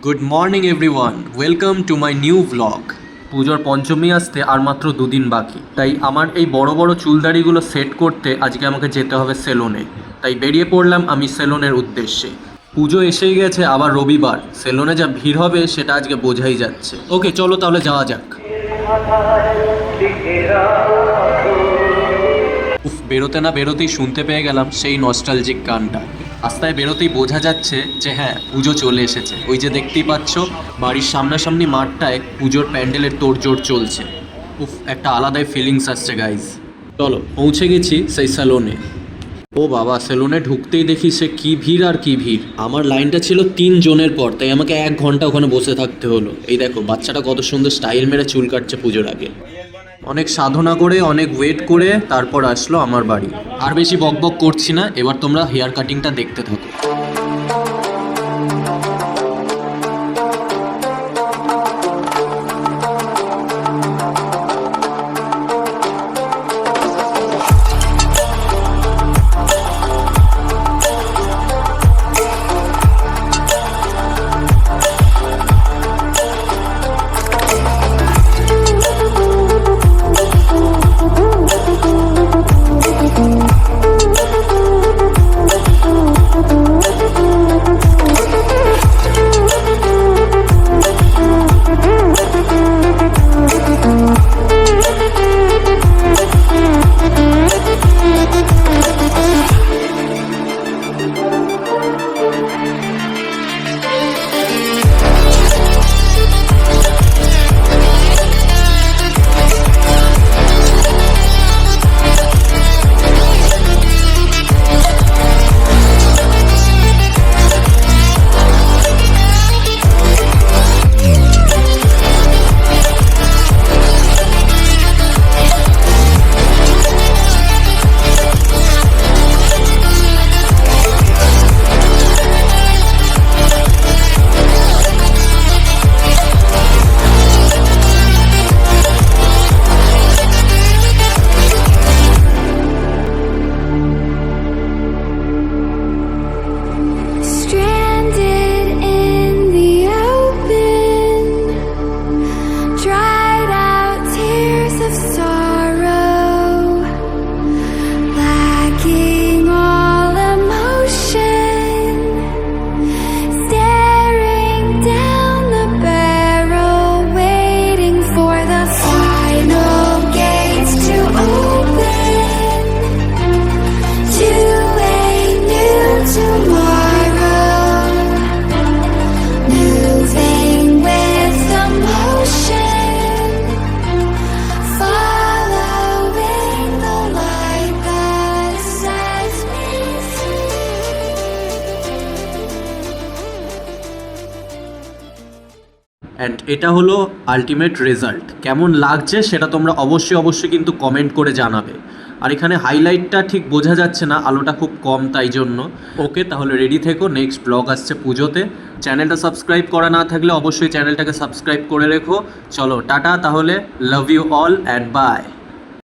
Good morning everyone, welcome to my new blog. পুজোর পঞ্চমী আসতে আর মাত্র দুদিন বাকি, তাই আমার এই বড় বড় চুলদাড়িগুলো সেট করতে আজকে আমাকে যেতে হবে সেলুনে। তাই বেরিয়ে পড়লাম আমি সেলুনের উদ্দেশ্যে। পুজো এসেই গেছে, আবার রবিবার, সেলুনে যা ভিড় হবে সেটা আজকে বোঝাই যাচ্ছে। ওকে চলো তাহলে যাওয়া যাক। বেরোতে না বেরোতেই শুনতে পেয়ে গেলাম সেই নস্টালজিক গানটা। রাস্তায় বেরোতেই বোঝা যাচ্ছে যে হ্যাঁ, পুজো চলে এসেছে। ওই যে দেখতেই পাচ্ছ, বাড়ির সামনাসামনি মাঠটায় পুজোর প্যান্ডেলের তোড়জোড় চলছে। একটা আলাদাই ফিলিংস আসছে গাইজ। চলো পৌঁছে গেছি সেই সেলুনে। ও বাবা, সেলুনে ঢুকতেই দেখি সে কি ভিড় আর কি ভিড়। আমার লাইনটা ছিল 3 জনের পর, তাই আমাকে 1 ঘন্টা ওখানে বসে থাকতে হলো। এই দেখো বাচ্চাটা কত সুন্দর স্টাইল মেরে চুল কাটছে পুজোর আগে। অনেক সাধনা করে, অনেক ওয়েট করে তারপর আসলো আমার বাড়ি। আর বেশি বকবক করছি না, এবার তোমরা হেয়ার কাটিংটা দেখতে থাকো। অ্যান্ড এটা হলো আলটিমেট রেজাল্ট। কেমন লাগছে সেটা তোমরা অবশ্যই কিন্তু কমেন্ট করে জানাবে। আর এখানে হাইলাইটটা ঠিক বোঝা যাচ্ছে না, আলোটা খুব কম, তাই জন্য। ওকে তাহলে রেডি থেকো, নেক্সট ব্লগ আসছে পুজোতে। চ্যানেলটা সাবস্ক্রাইব করা না থাকলে অবশ্যই চ্যানেলটাকে সাবস্ক্রাইব করে রেখো। চলো টাটা তাহলে, love you all and by.